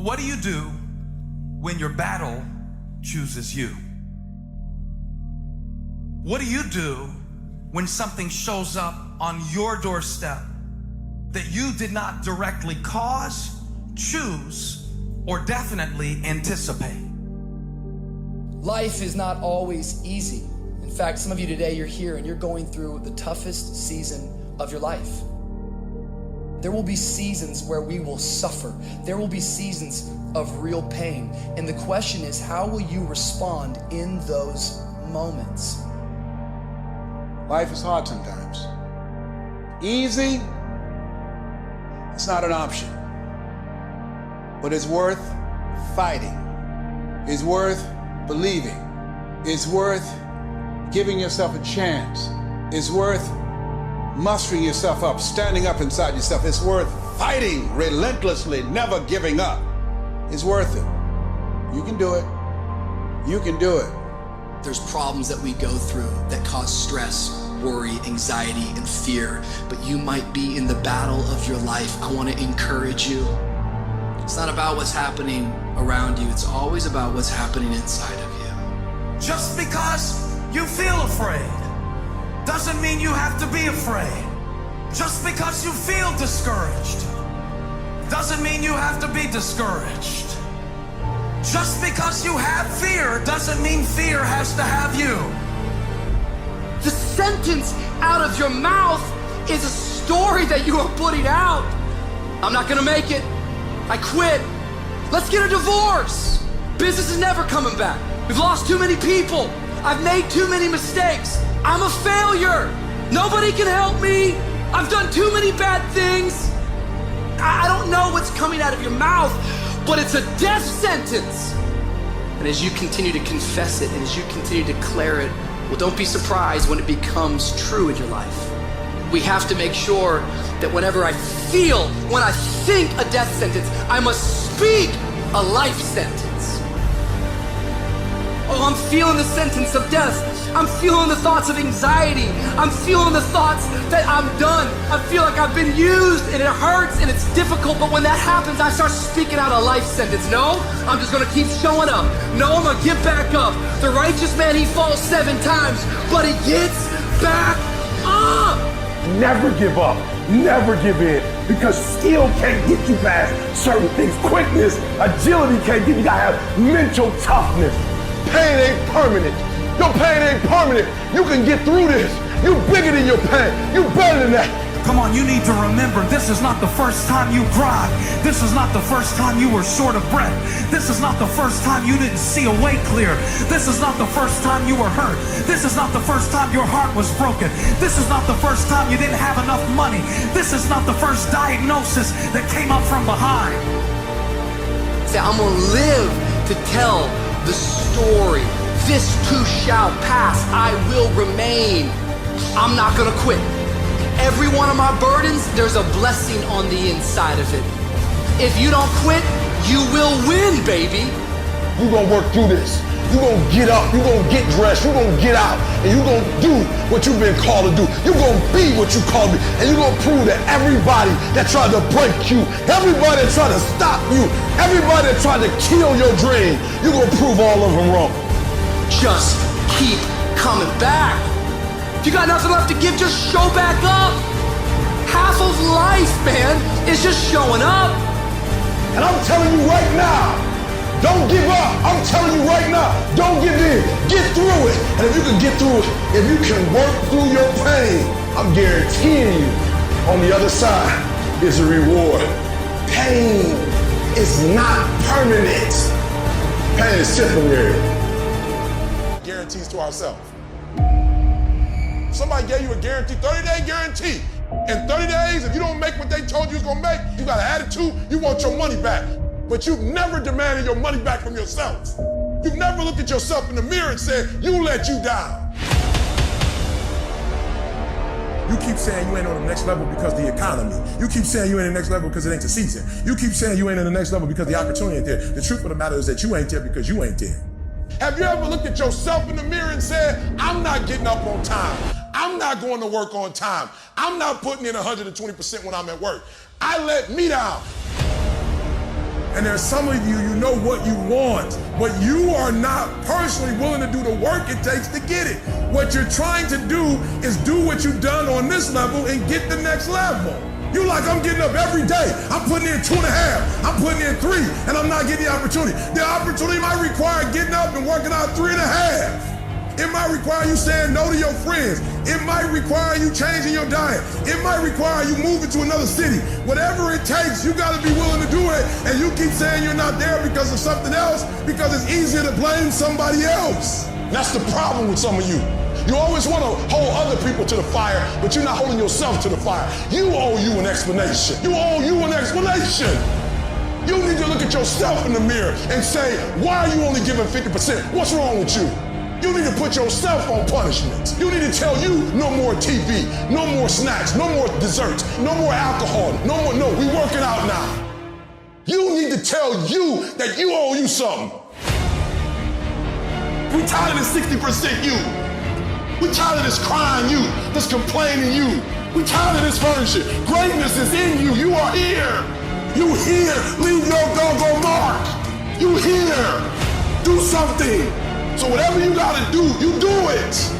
What do you do when your battle chooses you? What do you do when something shows up on your doorstep that you did not directly cause, choose, or definitely anticipate? Life is not always easy. In fact, some of you today, you're here and you're going through the toughest season of your life. There will be seasons where we will suffer. There will be seasons of real pain. And the question is, how will you respond in those moments? Life is hard sometimes. Easy, it's not an option. But it's worth fighting. It's worth believing. It's worth giving yourself a chance. It's worth mustering yourself up, standing up inside yourself. It's worth fighting relentlessly, never giving up. It's worth it. You can do it. You can do it. There's problems that we go through that cause stress, worry, anxiety, and fear, but you might be in the battle of your life. I want to encourage you. It's not about what's happening around you. It's always about what's happening inside of you. Just because you feel afraid doesn't mean you have to be afraid. Just because you feel discouraged doesn't mean you have to be discouraged. Just because you have fear doesn't mean fear has to have you. The sentence out of your mouth is a story that you are putting out. I'm not gonna make it. I quit. Let's get a divorce. Business is never coming back. We've lost too many people. I've made too many mistakes. I'm a failure. Nobody can help me. I've done too many bad things. I don't know what's coming out of your mouth, but it's a death sentence. And as you continue to confess it and as you continue to declare it, well, don't be surprised when it becomes true in your life. We have to make sure that whenever I feel, when I think a death sentence, I must speak a life sentence. Oh, I'm feeling the sentence of death. I'm feeling the thoughts of anxiety. I'm feeling the thoughts that I'm done. I feel like I've been used and it hurts and it's difficult, but when that happens, I start speaking out a life sentence. No, I'm just gonna keep showing up. No, I'm gonna get back up. The righteous man, he falls 7 times, but he gets back up. Never give up, never give in, because skill can't get you past certain things. Quickness, agility can't get you. You gotta have mental toughness. Pain ain't permanent. Your pain ain't permanent. You can get through this. You bigger than your pain. You better than that. Come on, you need to remember, this is not the first time you cried. This is not the first time you were short of breath. This is not the first time you didn't see a way clear. This is not the first time you were hurt. This is not the first time your heart was broken. This is not the first time you didn't have enough money. This is not the first diagnosis that came up from behind. Say, I'm gonna live to tell the story. This too shall pass. I will remain. I'm not gonna quit. Every one of my burdens, there's a blessing on the inside of it. If you don't quit, you will win, baby. You're gonna work through this. You're gonna get up, you're gonna get dressed, you're gonna get out, and you're gonna do what you've been called to do. You're gonna be what you called to be, and you're gonna prove that everybody that tried to break you, everybody that tried to stop you, everybody that tried to kill your dream, you're gonna prove all of them wrong. Just keep coming back. If you got nothing left to give, just show back up. Half of life, man, is just showing up. And I'm telling you right now, don't give up. I'm telling you right now, don't give in. Get through it. And if you can get through it, if you can work through your pain, I'm guaranteeing you, on the other side is a reward. Pain is not permanent. Pain is temporary. Guarantees to ourselves. Somebody gave you a guarantee, 30-day guarantee. In 30 days, if you don't make what they told you was gonna make, you got an attitude, you want your money back. But you've never demanded your money back from yourself. You've never looked at yourself in the mirror and said, you let you down. You keep saying you ain't on the next level because of the economy. You keep saying you ain't in the next level because it ain't the season. You keep saying you ain't in the next level because the opportunity ain't there. The truth of the matter is that you ain't there because you ain't there. Have you ever looked at yourself in the mirror and said, I'm not getting up on time. I'm not going to work on time. I'm not putting in 120% when I'm at work. I let me down. And there's some of you, you know what you want, but you are not personally willing to do the work it takes to get it. What you're trying to do is do what you've done on this level and get the next level. You like, I'm getting up every day. I'm putting in 2.5. I'm putting in 3, and I'm not getting the opportunity. The opportunity might require getting up and working out 3.5. It might require you saying no to your friends. It might require you changing your diet. It might require you moving to another city. Whatever it takes, you gotta be willing to do it. And you keep saying you're not there because of something else, because it's easier to blame somebody else. That's the problem with some of you. You always want to hold other people to the fire, but you're not holding yourself to the fire. You owe you an explanation. You owe you an explanation. You need to look at yourself in the mirror and say, why are you only giving 50%? What's wrong with you? You need to put yourself on punishment. You need to tell you no more TV, no more snacks, no more desserts, no more alcohol, no, we working out now. You need to tell you that you owe you something. We tired of this 60% you. We tired of this crying you, this complaining you. We tired of this version. Greatness is in you. You are here. You here. Leave your go-go mark. You here. Do something. So whatever you gotta do, you do it.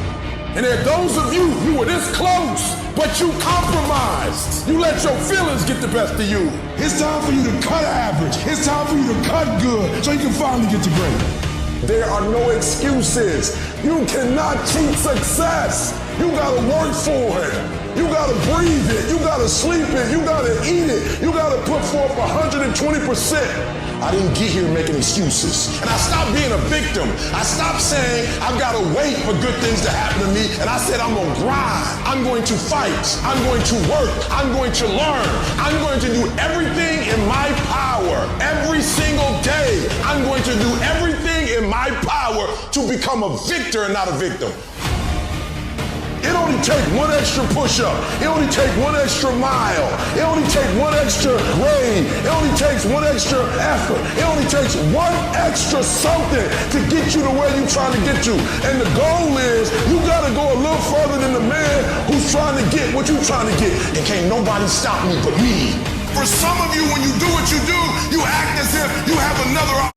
And there are those of you, you were this close, but you compromised. You let your feelings get the best of you. It's time for you to cut average. It's time for you to cut good so you can finally get to great. There are no excuses. You cannot cheat success. You gotta work for it. You gotta breathe it. You gotta sleep it. You gotta eat it. You gotta put forth 120%. I didn't get here making excuses. And I stopped being a victim. I stopped saying I've gotta wait for good things to happen to me. And I said I'm gonna grind. I'm going to fight. I'm going to work. I'm going to learn. I'm going to do everything in my power. Every single day, I'm going to do everything in my power to become a victor and not a victim. It only takes one extra push-up. It only takes one extra mile. It only takes one extra grade. It only takes one extra effort. It only takes one extra something to get you to where you're trying to get to. And the goal is you gotta go a little further than the man who's trying to get what you're trying to get. And can't nobody stop me but me. For some of you, when you do what you do, you act as if you have another